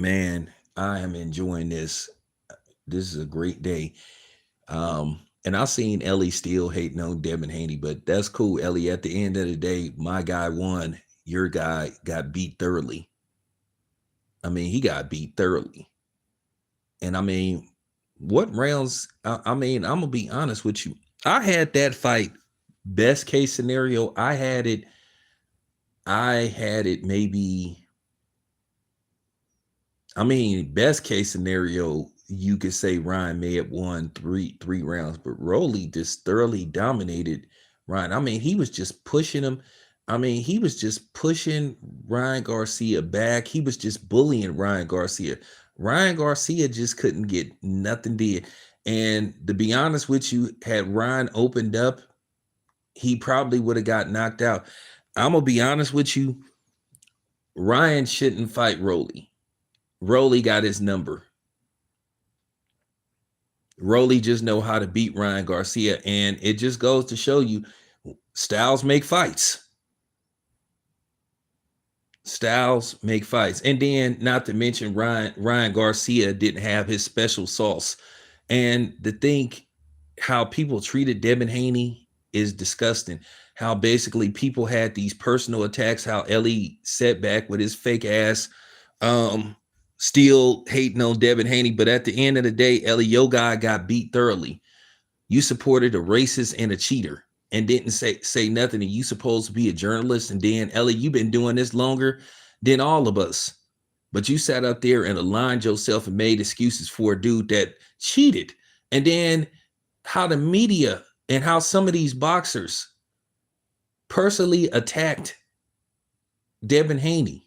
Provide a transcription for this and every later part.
Man, I am enjoying this. This is a great day. And I seen Ellie still hating on Devin Haney, but that's cool, Ellie. At the end of the day, my guy won. Your guy got beat thoroughly. I mean, he got beat thoroughly. And I mean, what rounds? I mean, I'm gonna be honest with you. I had that fight. Best case scenario, I had it. I had it maybe. I mean, best case scenario, you could say Ryan may have won three rounds, but Rolly just thoroughly dominated Ryan. I mean, he was just pushing him. I mean, he was just pushing Ryan Garcia back. He was just bullying Ryan Garcia. Ryan Garcia just couldn't get nothing did. And to be honest with you, had Ryan opened up, he probably would have got knocked out. I'm gonna be honest with you, Ryan shouldn't fight Rolly. Rolly got his number. Rolly just know how to beat Ryan Garcia, and it just goes to show you, styles make fights. Styles make fights, and then not to mention Ryan Garcia didn't have his special sauce, and to think how people treated Devin Haney is disgusting. How basically people had these personal attacks. How Ellie set back with his fake ass. Still hating on Devin Haney, but at the end of the day, Ellie, your guy got beat thoroughly. You supported a racist and a cheater and didn't say nothing, and you supposed to be a journalist. And then, Ellie, you've been doing this longer than all of us. But you sat up there and aligned yourself and made excuses for a dude that cheated. And then how the media and how some of these boxers personally attacked Devin Haney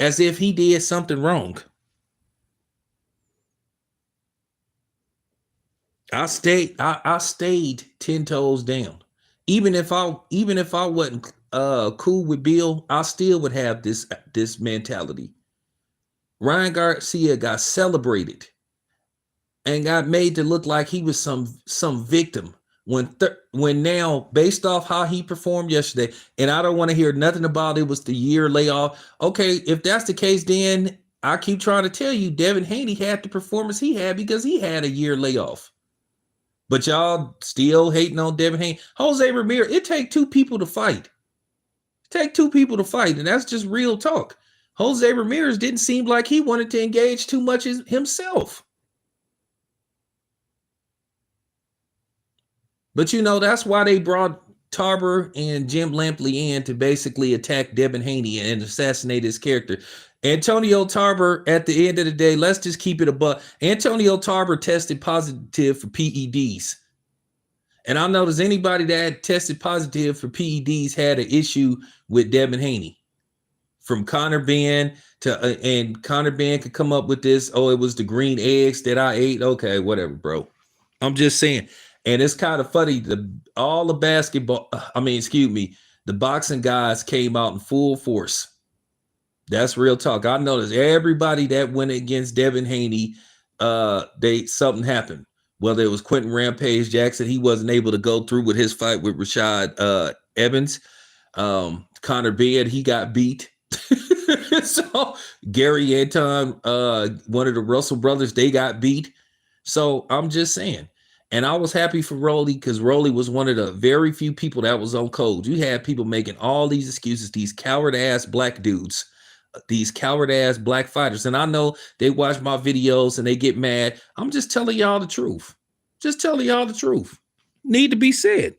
as if he did something wrong. I stayed 10 toes down. Even if I wasn't cool with Bill, I still would have this mentality. Ryan Garcia got celebrated and got made to look like he was some victim when now, based off how he performed yesterday, and I don't want to hear nothing about it was the year layoff. Okay, if that's the case, then I keep trying to tell you Devin Haney had the performance he had because he had a year layoff. But y'all still hating on Devin Haney. Jose Ramirez, it take two people to fight. And that's just real talk. Jose Ramirez didn't seem like he wanted to engage too much himself. But that's why they brought Tarver and Jim Lampley in to basically attack Devin Haney and assassinate his character. Antonio Tarver, at the end of the day, let's just keep it above. Antonio Tarver tested positive for PEDs. And I noticed anybody that tested positive for PEDs had an issue with Devin Haney. From Connor Ben and Connor Ben could come up with this, oh, it was the green eggs that I ate. Okay, whatever, bro. I'm just saying. And it's kind of funny. The boxing guys came out in full force. That's real talk. I noticed everybody that went against Devin Haney, something happened. Whether it was Quentin Rampage Jackson, he wasn't able to go through with his fight with Rashad Evans. Connor Beard, he got beat. So Gary Anton, one of the Russell brothers, they got beat. So I'm just saying. And I was happy for Rolly because Rolly was one of the very few people that was on code. You had people making all these excuses, these coward-ass black dudes, these coward-ass black fighters. And I know they watch my videos and they get mad. I'm just telling y'all the truth. Need to be said.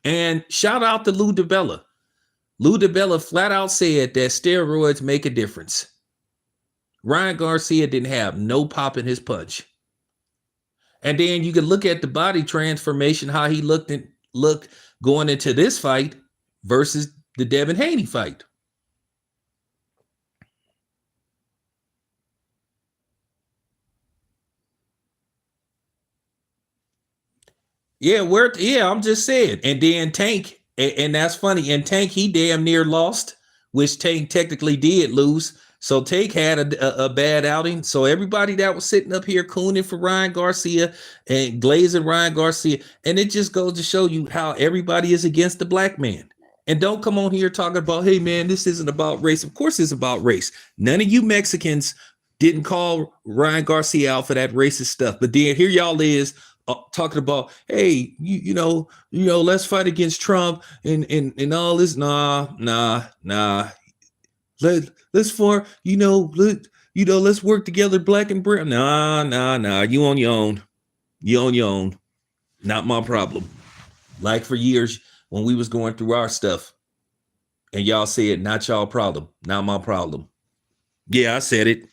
And shout out to Lou DiBella. Lou DiBella flat out said that steroids make a difference. Ryan Garcia didn't have no pop in his punch. And then you can look at the body transformation, how he looked going into this fight versus the Devin Haney fight. I'm just saying. And then Tank, and that's funny. And Tank, he damn near lost, which Tank technically did lose. So Tank had a bad outing. So everybody that was sitting up here cooning for Ryan Garcia and glazing Ryan Garcia, and it just goes to show you how everybody is against the black man. And don't come on here talking about, hey man, this isn't about race. Of course it's about race. None of you Mexicans Didn't call Ryan Garcia out for that racist stuff. But then here y'all is talking about, hey, let's fight against Trump and all this. Nah. Let's for let's work together, black and brown. Nah. You on your own. You on your own. Not my problem. Like for years when we was going through our stuff, and y'all said, not y'all problem, not my problem. Yeah, I said it.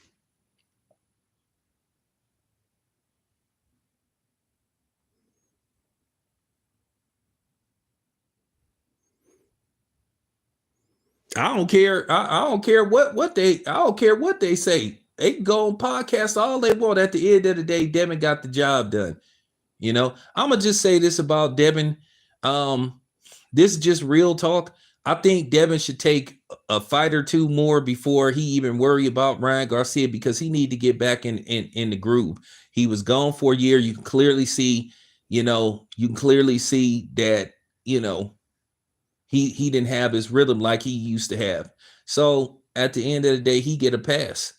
I don't care. I don't care what they. I don't care what they say. They can go on podcast all they want. At the end of the day, Devin got the job done. I'm gonna just say this about Devin. This is just real talk. I think Devin should take a fight or two more before he even worry about Ryan Garcia, because he need to get back in the groove. He was gone for a year. You can clearly see, that, he didn't have his rhythm like he used to have. So at the end of the day, he get a pass.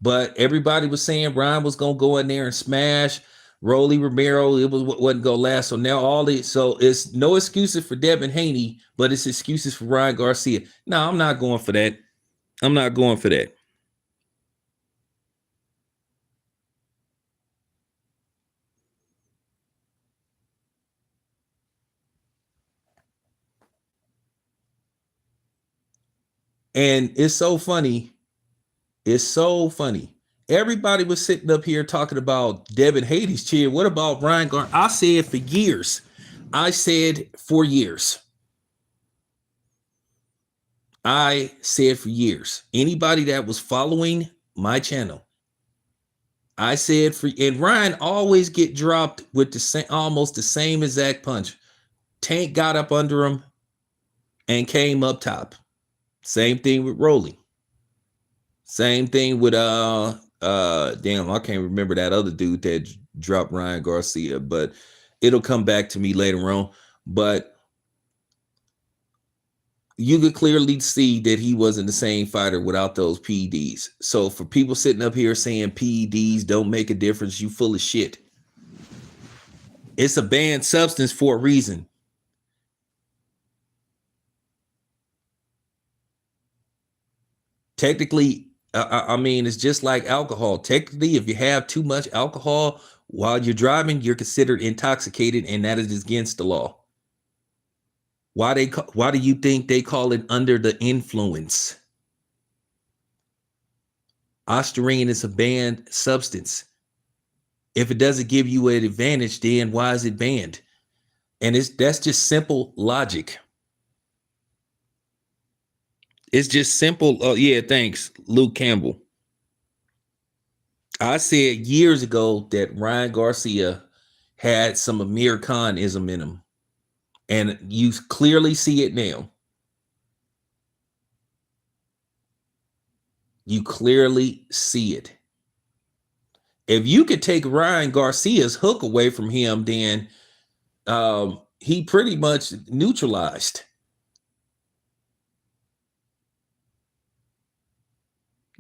But everybody was saying Ryan was gonna go in there and smash Rolly Romero. It wasn't gonna last. So now it's no excuses for Devin Haney, but it's excuses for Ryan Garcia. No, I'm not going for that. I'm not going for that. And it's so funny. It's so funny. Everybody was sitting up here talking about Devin Haney's cheer. What about Ryan Garcia? I said for years. I said for years. I said for years. Anybody that was following my channel, I said and Ryan always get dropped with the same, almost the same exact punch. Tank got up under him and came up top. Same thing with Rolly. Same thing with damn, I can't remember that other dude that dropped Ryan Garcia, but it'll come back to me later on. But you could clearly see that he wasn't the same fighter without those PEDs. So for people sitting up here saying PEDs don't make a difference, you full of shit. It's a banned substance for a reason. Technically, I mean, it's just like alcohol. Technically, if you have too much alcohol while you're driving, you're considered intoxicated, and that is against the law. Why do you think they call it under the influence? Ostarine is a banned substance. If it doesn't give you an advantage, then why is it banned? And that's just simple logic. It's just simple. Oh, yeah, thanks, Luke Campbell. I said years ago that Ryan Garcia had some Amir Khan-ism in him. And you clearly see it now. You clearly see it. If you could take Ryan Garcia's hook away from him, then he pretty much neutralized.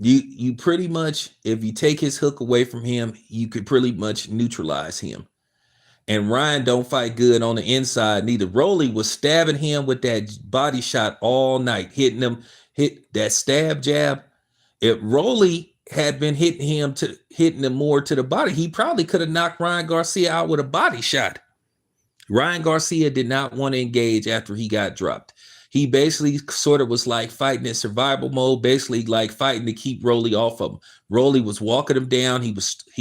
You pretty much, if you take his hook away from him, you could pretty much neutralize him. And Ryan don't fight good on the inside neither. Rolly was stabbing him with that body shot all night, hitting him, hit that stab jab. If Rolly had been hitting him more to the body, he probably could have knocked Ryan Garcia out with a body shot. Ryan Garcia did not want to engage after he got dropped. He basically sort of was like fighting in survival mode, basically like fighting to keep Rolly off of him. Rolly was walking him down. He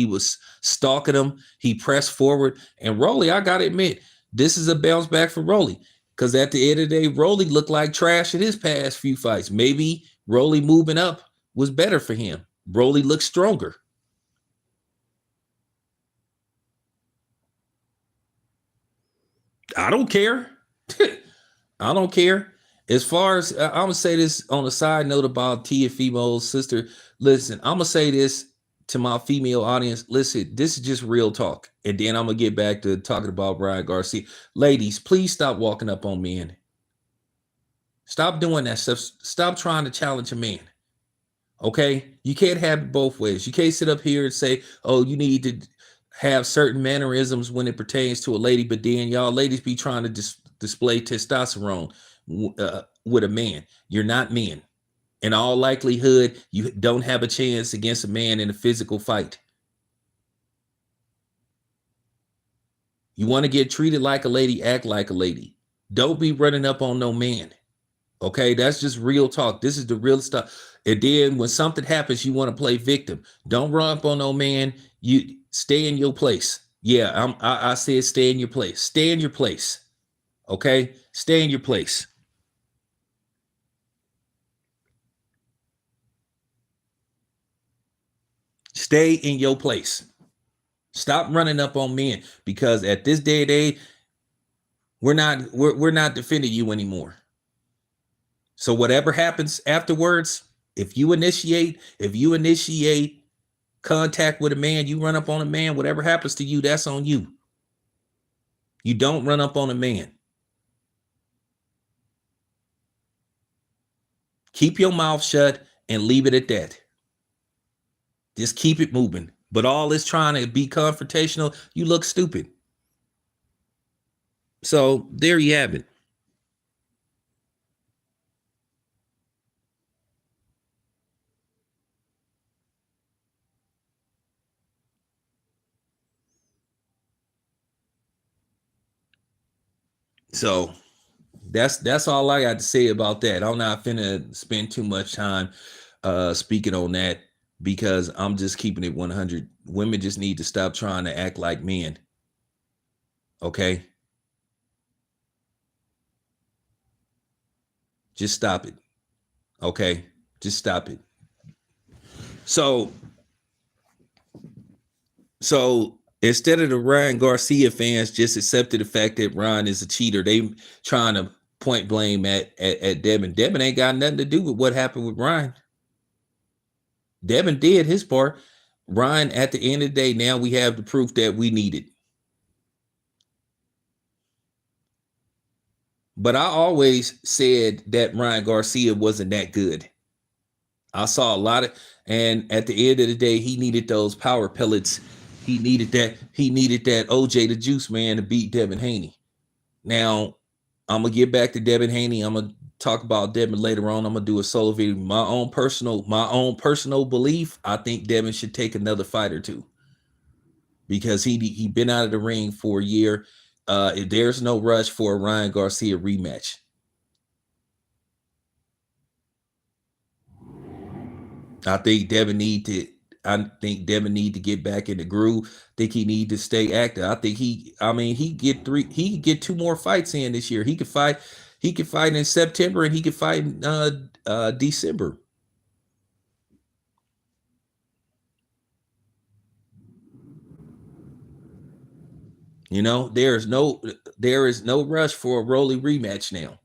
was stalking him. He pressed forward. And Rolly, I got to admit, this is a bounce back for Rolly. Because at the end of the day, Rolly looked like trash in his past few fights. Maybe Rolly moving up was better for him. Rolly looked stronger. I don't care. I don't care. As far as I'm gonna say this on a side note about Tia Femo's sister. Listen, I'm gonna say this to my female audience. Listen, this is just real talk, and then I'm gonna get back to talking about Ryan Garcia. Ladies, please stop walking up on men. Stop doing that stuff. Stop trying to challenge a man. Okay, you can't have it both ways. You can't sit up here and say, "Oh, you need to have certain mannerisms when it pertains to a lady," but then y'all ladies be trying to display testosterone with a man. You're not men. In all likelihood, you don't have a chance against a man in a physical fight. You want to get treated like a lady, act like a lady. Don't be running up on no man. Okay, that's just real talk. This is the real stuff. And then when something happens, you want to play victim. Don't run up on no man. You stay in your place. Yeah, I said stay in your place. Stay in your place. Okay, stay in your place. Stay in your place. Stop running up on men, because at this day and age, we're not defending you anymore. So whatever happens afterwards, if you initiate contact with a man, you run up on a man, whatever happens to you, that's on you. You don't run up on a man. Keep your mouth shut and leave it at that. Just keep it moving. But all this trying to be confrontational, you look stupid. So there you have it. So that's all I got to say about that. I'm not finna spend too much time speaking on that, because I'm just keeping it 100. Women just need to stop trying to act like men. Okay? Just stop it. Okay? Just stop it. So instead of the Ryan Garcia fans just accepted the fact that Ryan is a cheater, they trying to point blame at Devin. Devin ain't got nothing to do with what happened with Ryan. Devin did his part. Ryan, at the end of the day, now we have the proof that we needed. But I always said that Ryan Garcia wasn't that good. I saw a lot of, and at the end of the day, he needed those power pellets. He needed that. He needed that OJ the Juice Man to beat Devin Haney. Now, I'm gonna get back to Devin Haney. I'm gonna talk about Devin later on. I'm gonna do a solo video. My own personal belief. I think Devin should take another fight or two, because he been out of the ring for a year. There's no rush for a Ryan Garcia rematch. I think Devin need to get back in the groove. I think he need to stay active. I think he get two more fights in this year. He could fight in September, and he could fight in December. You know, there is no rush for a Rolly rematch now.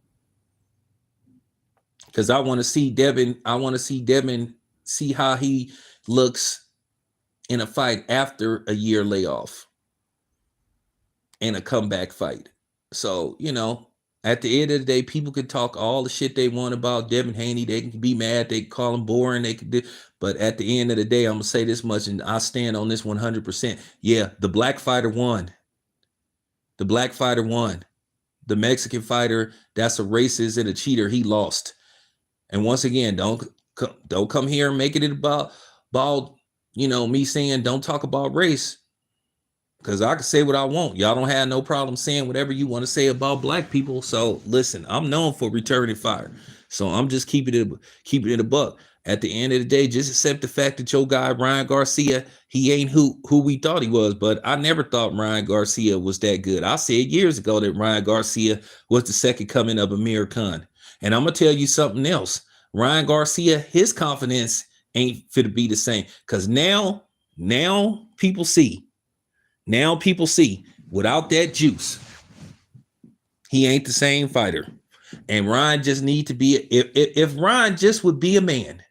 Because I want to see Devin. I want to see Devin see how he looks in a fight after a year layoff and a comeback fight. So, at the end of the day, people can talk all the shit they want about Devin Haney. They can be mad. They can call him boring. They can do, but at the end of the day, I'm gonna say this much, and I stand on this 100%. Yeah, the black fighter won. The black fighter won. The Mexican fighter, that's a racist and a cheater, he lost. And once again, don't come here and make it about me saying don't talk about race, because I can say what I want. Y'all don't have no problem saying whatever you want to say about black people. So listen, I'm known for returning fire. So I'm just keeping it a buck. At the end of the day, just accept the fact that your guy Ryan Garcia, he ain't who we thought he was. But I never thought Ryan Garcia was that good. I said years ago that Ryan Garcia was the second coming of Amir Khan. And I'm gonna tell you something else. Ryan Garcia, his confidence ain't fit to be the same. Because now people see. Now people see, without that juice, he ain't the same fighter. And Ryan just need to be, if Ryan just would be a man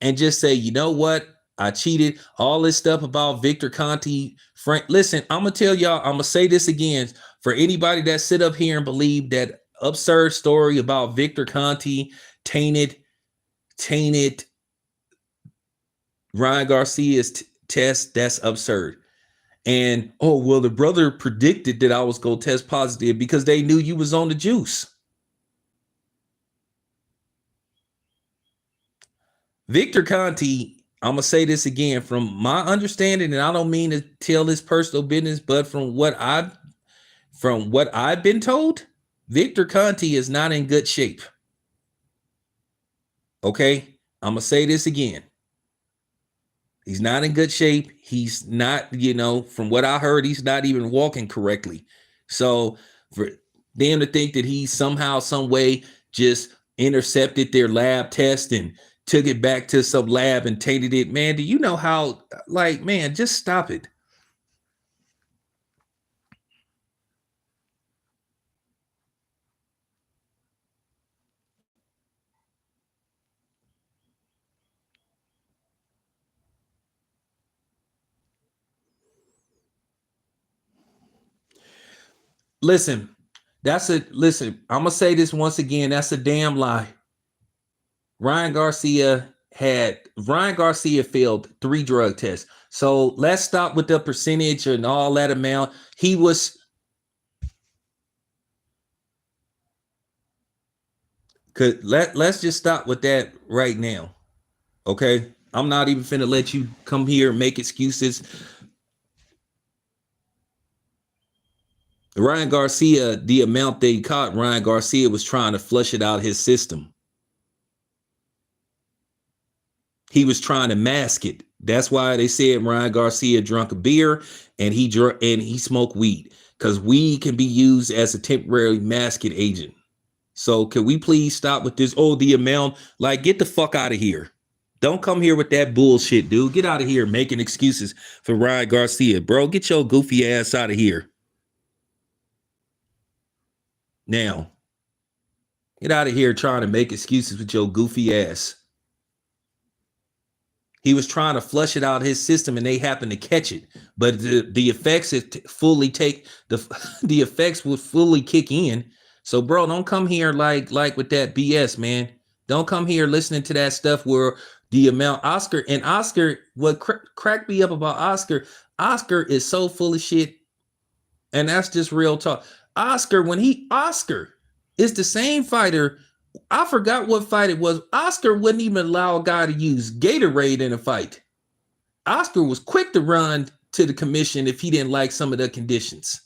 and just say, you know what, I cheated, all this stuff about Victor Conte, Frank. Listen, I'm gonna tell y'all, I'm gonna say this again, for anybody that sit up here and believe that absurd story about Victor Conte tainted Ryan Garcia's test, that's absurd. And oh well, the brother predicted that I was gonna test positive because they knew you was on the juice. Victor Conti, I'm gonna say this again from my understanding, and I don't mean to tell his personal business, but from what I've been told, Victor Conti is not in good shape. Okay, I'm gonna say this again. He's not in good shape. He's not, from what I heard, he's not even walking correctly. So for them to think that he somehow, some way just intercepted their lab test and took it back to some lab and tainted it, man, do you know how, man, just stop it. Listen, I'm gonna say this once again. That's a damn lie. Ryan Garcia failed 3 drug tests. So let's stop with the percentage and all that amount. Let's just stop with that right now. Okay? I'm not even finna let you come here and make excuses. Ryan Garcia, the amount they caught, Ryan Garcia was trying to flush it out his system. He was trying to mask it. That's why they said Ryan Garcia drank a beer and he smoked weed, because weed can be used as a temporary masking agent. So can we please stop with this? Oh, the amount, get the fuck out of here. Don't come here with that bullshit, dude. Get out of here making excuses for Ryan Garcia. Bro, get your goofy ass out of here. Now, get out of here trying to make excuses with your goofy ass. He was trying to flush it out of his system and they happened to catch it. But the effects the effects would fully kick in. So bro, don't come here like with that BS, man. Don't come here listening to that stuff where the amount Oscar, what cracked me up about Oscar is so full of shit. And that's just real talk. Oscar is the same fighter. I forgot what fight it was. Oscar wouldn't even allow a guy to use Gatorade in a fight. Oscar was quick to run to the commission if he didn't like some of the conditions.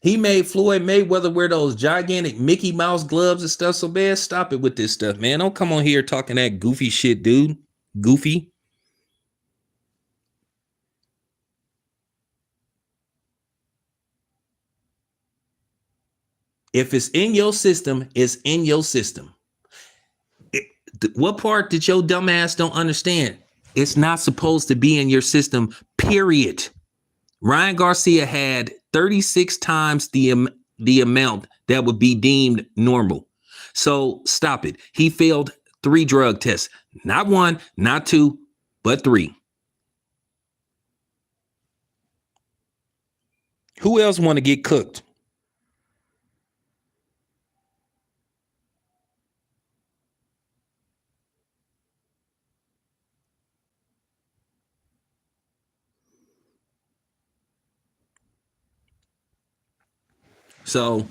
He made Floyd Mayweather wear those gigantic Mickey Mouse gloves and stuff. So, man, stop it with this stuff, man. Don't come on here talking that goofy shit, dude. Goofy. If it's in your system, it's in your system. What part did your dumb ass don't understand? It's not supposed to be in your system, period. Ryan Garcia had 36 times the amount that would be deemed normal. So stop it. He failed 3 drug tests. Not 1, not 2, but 3. Who else want to get cooked? So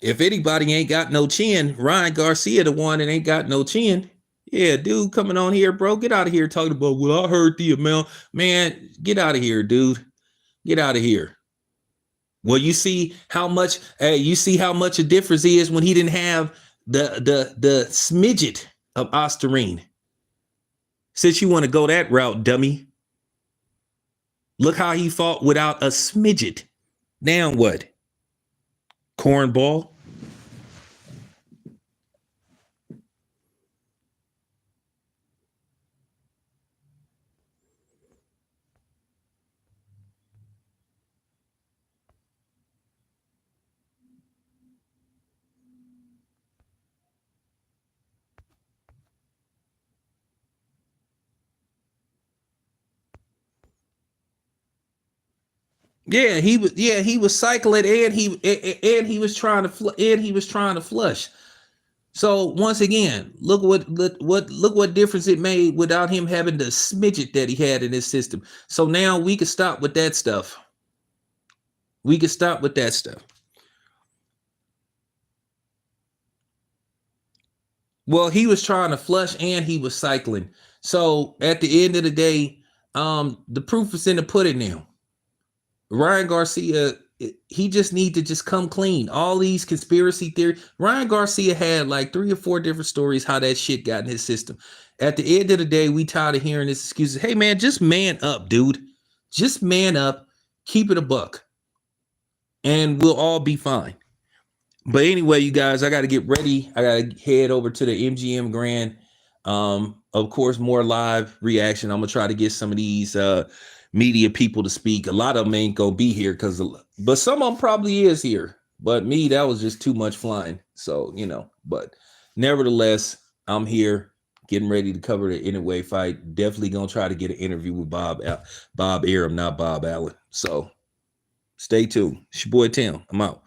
if anybody ain't got no chin, Ryan Garcia the one that ain't got no chin. Yeah, dude, coming on here, bro. Get out of here talking about, well, I heard the amount. Man, get out of here, dude. Get out of here. Well, you see how much a difference is when he didn't have the smidget of Ostarine. Since you want to go that route, dummy. Look how he fought without a smidget. Now what? Cornball. Yeah, he was cycling and he was trying to flush. So once again, look what difference it made without him having the smidget that he had in his system. So now we can stop with that stuff. We can stop with that stuff. Well, he was trying to flush and he was cycling. So at the end of the day, the proof is in the pudding now. Ryan Garcia, he just need to just come clean. All these conspiracy theories. Ryan Garcia had like 3 or 4 different stories how that shit got in his system. At the end of the day, we tired of hearing this excuses. Hey man, just man up, dude. Just man up. Keep it a buck. And we'll all be fine. But anyway, you guys, I got to get ready. I got to head over to the MGM Grand. Of course, more live reaction. I'm gonna try to get some of these media people to speak. A lot of them ain't gonna be here but some of them probably is here. But me, that was just too much flying. So but nevertheless, I'm here getting ready to cover the Inoue fight. Definitely gonna try to get an interview with Bob Arum, not Bob Allen. So stay tuned. It's your boy Tim. I'm out.